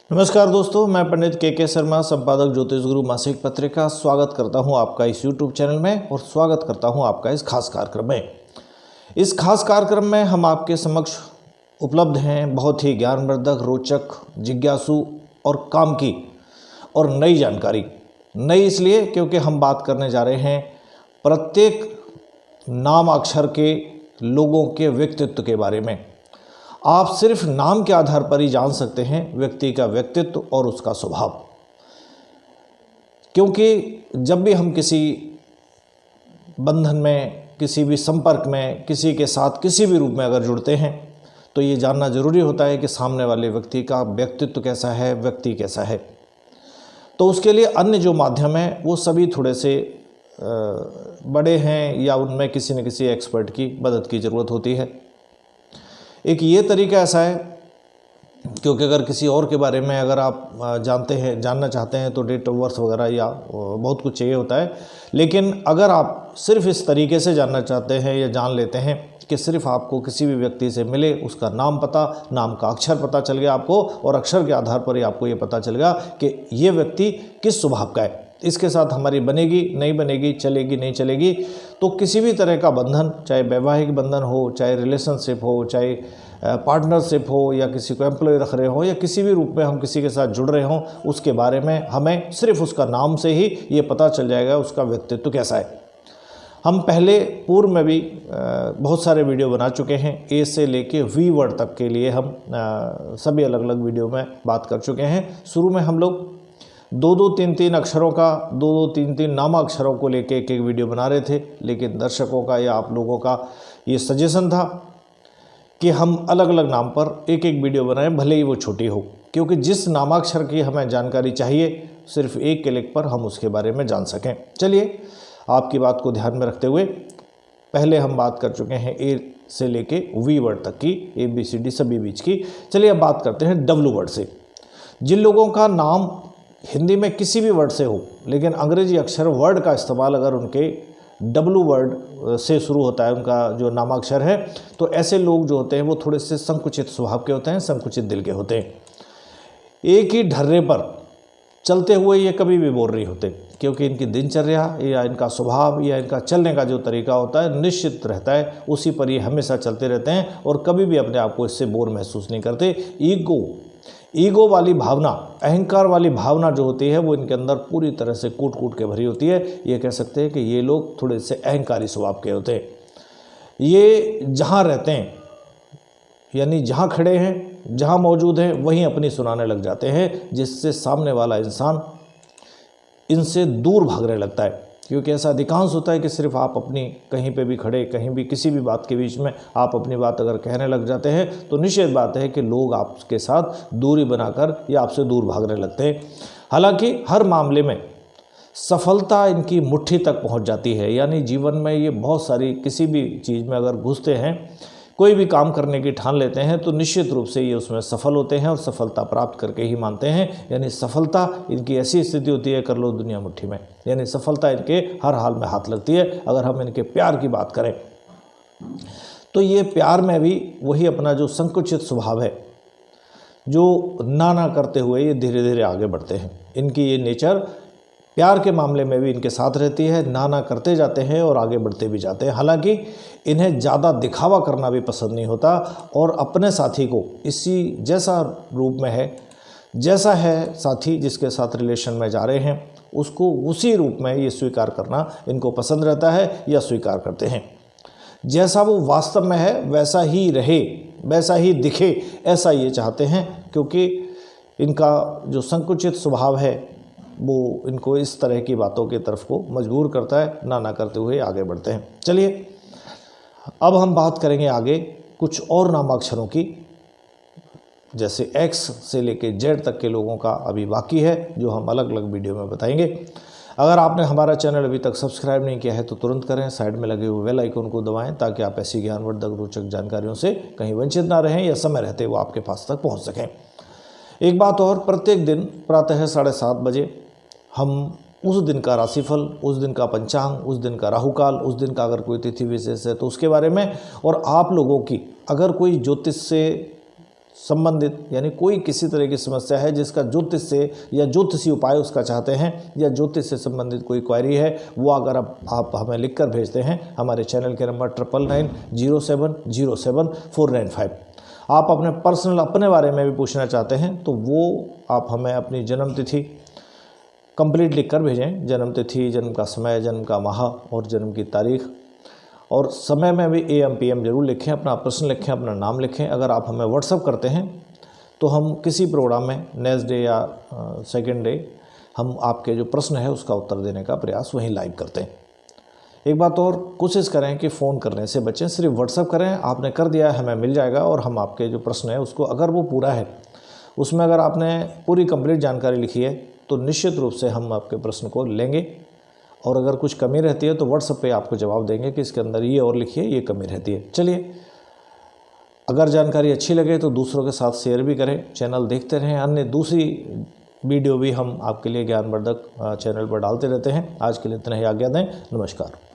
नमस्कार दोस्तों, मैं पंडित के शर्मा, संपादक ज्योतिष गुरु मासिक पत्रिका, स्वागत करता हूं आपका इस YouTube चैनल में और स्वागत करता हूं आपका इस खास कार्यक्रम में। इस खास कार्यक्रम में हम आपके समक्ष उपलब्ध हैं बहुत ही ज्ञानवर्धक, रोचक, जिज्ञासु और काम की और नई जानकारी। नई इसलिए क्योंकि हम बात करने जा रहे हैं प्रत्येक नाम अक्षर के लोगों के व्यक्तित्व के बारे में। आप सिर्फ नाम के आधार पर ही जान सकते हैं व्यक्ति का व्यक्तित्व और उसका स्वभाव, क्योंकि जब भी हम किसी बंधन में, किसी भी संपर्क में, किसी के साथ किसी भी रूप में अगर जुड़ते हैं तो ये जानना जरूरी होता है कि सामने वाले व्यक्ति का व्यक्तित्व कैसा है, व्यक्ति कैसा है। तो उसके लिए अन्य जो माध्यम है वो सभी थोड़े से बड़े हैं या उनमें किसी न किसी एक्सपर्ट की मदद की ज़रूरत होती है। एक ये तरीका ऐसा है क्योंकि अगर किसी और के बारे में अगर आप जानना चाहते हैं तो डेट ऑफ बर्थ वगैरह या बहुत कुछ चाहिए होता है, लेकिन अगर आप सिर्फ इस तरीके से जानना चाहते हैं या जान लेते हैं कि सिर्फ आपको किसी भी व्यक्ति से मिले, उसका नाम पता, नाम का अक्षर पता चल गया आपको और अक्षर के आधार पर ही आपको ये पता चल गया कि ये व्यक्ति किस स्वभाव का है, इसके साथ हमारी बनेगी नहीं बनेगी, चलेगी नहीं चलेगी, तो किसी भी तरह का बंधन, चाहे वैवाहिक बंधन हो, चाहे रिलेशनशिप हो, चाहे पार्टनरशिप हो या किसी को एम्प्लॉय रख रहे हो या किसी भी रूप में हम किसी के साथ जुड़ रहे हों, उसके बारे में हमें सिर्फ उसका नाम से ही ये पता चल जाएगा उसका व्यक्तित्व कैसा है। हम पहले पूर्व में भी बहुत सारे वीडियो बना चुके हैं। ए से लेके वी वर्ड तक के लिए हम सभी अलग अलग वीडियो में बात कर चुके हैं। शुरू में हम लोग दो तीन अक्षरों का, दो तीन नाम अक्षरों को लेके एक वीडियो बना रहे थे, लेकिन दर्शकों का या आप लोगों का ये सजेशन था कि हम अलग अलग नाम पर एक वीडियो बनाएं, भले ही वो छोटी हो, क्योंकि जिस नामाक्षर की हमें जानकारी चाहिए सिर्फ एक क्लिक पर हम उसके बारे में जान सकें। चलिए, आपकी बात को ध्यान में रखते हुए पहले हम बात कर चुके हैं ए से लेके वी वर्ड तक की, ABCD सभी बीच की। चलिए अब बात करते हैं W वर्ड से। जिन लोगों का नाम हिंदी में किसी भी वर्ड से हो लेकिन अंग्रेजी अक्षर वर्ड का इस्तेमाल अगर उनके W वर्ड से शुरू होता है, उनका जो नामाक्षर है, तो ऐसे लोग जो होते हैं वो थोड़े से संकुचित स्वभाव के होते हैं, संकुचित दिल के होते हैं। एक ही ढर्रे पर चलते हुए ये कभी भी बोर नहीं होते, क्योंकि इनकी दिनचर्या या इनका स्वभाव या इनका चलने का जो तरीका होता है निश्चित रहता है, उसी पर ये हमेशा चलते रहते हैं और कभी भी अपने आप को इससे बोर महसूस नहीं करते। ईगो वाली भावना, अहंकार वाली भावना जो होती है वो इनके अंदर पूरी तरह से कूट के भरी होती है। ये कह सकते हैं कि ये लोग थोड़े से अहंकारी स्वभाव के होते हैं। ये जहाँ रहते हैं, यानी जहाँ खड़े हैं, जहाँ मौजूद हैं, वहीं अपनी सुनाने लग जाते हैं, जिससे सामने वाला इंसान इनसे दूर भागने लगता है। क्योंकि ऐसा अधिकांश होता है कि सिर्फ आप अपनी कहीं पे भी खड़े, कहीं भी किसी भी बात के बीच में आप अपनी बात अगर कहने लग जाते हैं तो निश्चित बात है कि लोग आपके साथ दूरी बनाकर या आपसे दूर भागने लगते हैं। हालांकि हर मामले में सफलता इनकी मुट्ठी तक पहुंच जाती है, यानी जीवन में ये बहुत सारी किसी भी चीज़ में अगर घुसते हैं, कोई भी काम करने की ठान लेते हैं तो निश्चित रूप से ये उसमें सफल होते हैं और सफलता प्राप्त करके ही मानते हैं। यानी सफलता इनकी ऐसी स्थिति होती है, कर लो दुनिया मुट्ठी में, यानी सफलता इनके हर हाल में हाथ लगती है। अगर हम इनके प्यार की बात करें तो ये प्यार में भी वही अपना जो संकुचित स्वभाव है, जो ना करते हुए ये धीरे धीरे आगे बढ़ते हैं। इनकी ये नेचर प्यार के मामले में भी इनके साथ रहती है, ना करते जाते हैं और आगे बढ़ते भी जाते हैं। हालांकि इन्हें ज़्यादा दिखावा करना भी पसंद नहीं होता और अपने साथी को इसी जैसा रूप में है, जैसा है साथी जिसके साथ रिलेशन में जा रहे हैं, उसको उसी रूप में ये स्वीकार करना इनको पसंद रहता है या स्वीकार करते हैं। जैसा वो वास्तव में है वैसा ही रहे, वैसा ही दिखे, ऐसा ये चाहते हैं, क्योंकि इनका जो संकुचित स्वभाव है वो इनको इस तरह की बातों की तरफ को मजबूर करता है, ना करते हुए आगे बढ़ते हैं। चलिए अब हम बात करेंगे आगे कुछ और नामाक्षरों की, जैसे X से लेके Z तक के लोगों का अभी बाकी है, जो हम अलग अलग वीडियो में बताएंगे। अगर आपने हमारा चैनल अभी तक सब्सक्राइब नहीं किया है तो तुरंत करें, साइड में लगे हुए बेल आइकन को दबाएं ताकि आप ऐसी ज्ञानवर्धक रोचक जानकारियों से कहीं वंचित ना रहें या समय रहते वो आपके पास तक पहुँच सकें। एक बात और, प्रत्येक दिन प्रातः 7:30 बजे हम उस दिन का राशिफल, उस दिन का पंचांग, उस दिन का राहुकाल, उस दिन का अगर कोई तिथि विशेष है तो उसके बारे में, और आप लोगों की अगर कोई ज्योतिष से संबंधित यानी कोई किसी तरह की समस्या है जिसका ज्योतिष से या ज्योतिषी उपाय उसका चाहते हैं या ज्योतिष से संबंधित कोई क्वेरी है, वो अगर आप हमें लिखकर भेजते हैं हमारे चैनल के नंबर 9990707495। आप अपने पर्सनल अपने बारे में भी पूछना चाहते हैं तो वो आप हमें अपनी जन्म तिथि कंप्लीट लिख कर भेजें। जन्म तिथि, जन्म का समय, जन्म का माह और जन्म की तारीख, और समय में भी AM PM जरूर लिखें, अपना प्रश्न लिखें, अपना नाम लिखें। अगर आप हमें व्हाट्सअप करते हैं तो हम किसी प्रोग्राम में नेक्स्ट डे या सेकेंड डे हम आपके जो प्रश्न है उसका उत्तर देने का प्रयास वहीं लाइव करते हैं। एक बात और, कोशिश करें कि फ़ोन करने से बचें, सिर्फ व्हाट्सअप करें। आपने कर दिया है, हमें मिल जाएगा और हम आपके जो प्रश्न है उसको, अगर वो पूरा है, उसमें अगर आपने पूरी कंप्लीट जानकारी लिखी है तो निश्चित रूप से हम आपके प्रश्न को लेंगे, और अगर कुछ कमी रहती है तो व्हाट्सएप पे आपको जवाब देंगे कि इसके अंदर ये और लिखिए, ये कमी रहती है। चलिए, अगर जानकारी अच्छी लगे तो दूसरों के साथ शेयर भी करें, चैनल देखते रहें। अन्य दूसरी वीडियो भी हम आपके लिए ज्ञानवर्धक चैनल पर डालते रहते हैं। आज के लिए इतना ही, आज्ञा दें। नमस्कार।